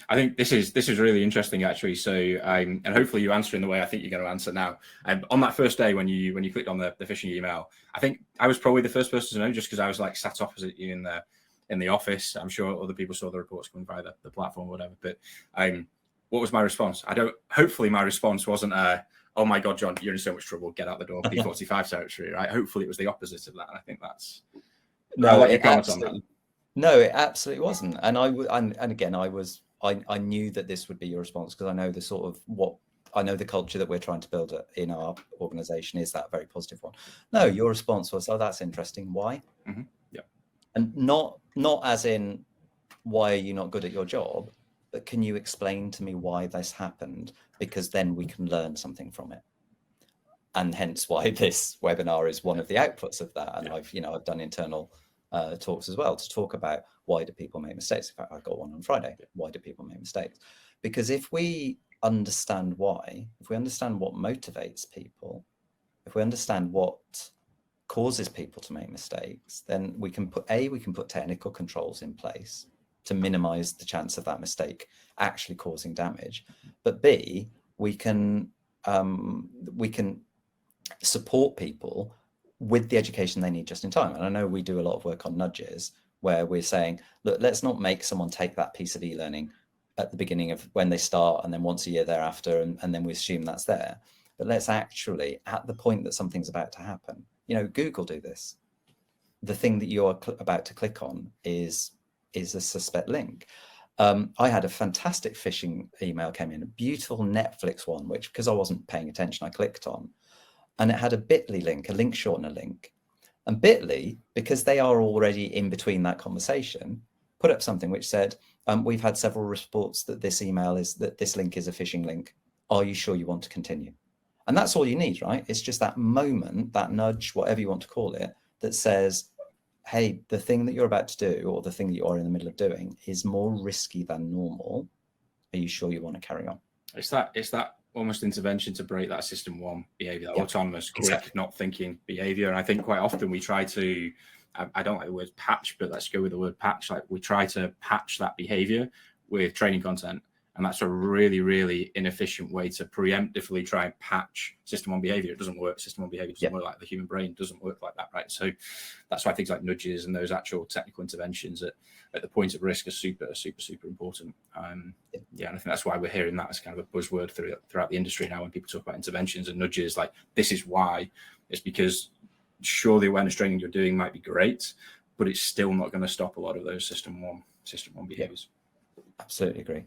I think this is really interesting, actually. So, and hopefully you answer in the way I think you're going to answer now. On that first day when you clicked on the phishing email, I think I was probably the first person to know, just because I was like sat opposite you in the office. I'm sure other people saw the reports coming via the platform or whatever. But what was my response? Hopefully my response wasn't, oh my God, John, you're in so much trouble. Get out the door, P45 territory, right? Hopefully it was the opposite of that. And I think that's. No, I'll let you comment on that. No, it absolutely wasn't. And again, I knew that this would be your response, because I know the culture that we're trying to build in our organization is that very positive one. No, your response was, oh, that's interesting. Why? Mm-hmm. Yeah. And not as in, why are you not good at your job? But can you explain to me why this happened? Because then we can learn something from it. And hence why this webinar is one of the outputs of that. And I've done internal talks as well to talk about, why do people make mistakes? In fact, I got one on Friday. Why do people make mistakes? Because if we understand why, if we understand what motivates people, if we understand what causes people to make mistakes, then we can put technical controls in place to minimize the chance of that mistake actually causing damage. But B, we can support people with the education they need just in time. And I know we do a lot of work on nudges, where we're saying, look, let's not make someone take that piece of e-learning at the beginning of when they start, and then once a year thereafter, and then we assume that's there. But let's actually, at the point that something's about to happen, Google do this. The thing that you're about to click on is a suspect link. I had a fantastic phishing email came in, a beautiful Netflix one, which, because I wasn't paying attention, I clicked on. And it had a bit.ly link, a link shortener link. And bit.ly, because they are already in between that conversation, put up something which said, we've had several reports that this link is a phishing link. Are you sure you want to continue? And that's all you need, right? It's just that moment, that nudge, whatever you want to call it, that says, hey, the thing that you're about to do, or the thing that you are in the middle of doing, is more risky than normal. Are you sure you want to carry on? It's that almost intervention to break that system one behavior, that autonomous, quick, not thinking behavior. And I think quite often we try to, I don't like the word patch, but let's go with the word patch. Like, we try to patch that behavior with training content. And that's a really, really inefficient way to preemptively try and patch system one behavior. It doesn't work. System one behavior doesn't work like the human brain. Doesn't work like that, right? So that's why things like nudges and those actual technical interventions at the point of risk are super, super, super important. And I think that's why we're hearing that as kind of a buzzword throughout the industry now. When people talk about interventions and nudges, like, this is why. It's because sure, the awareness training you're doing might be great, but it's still not going to stop a lot of those system one behaviors. Absolutely agree.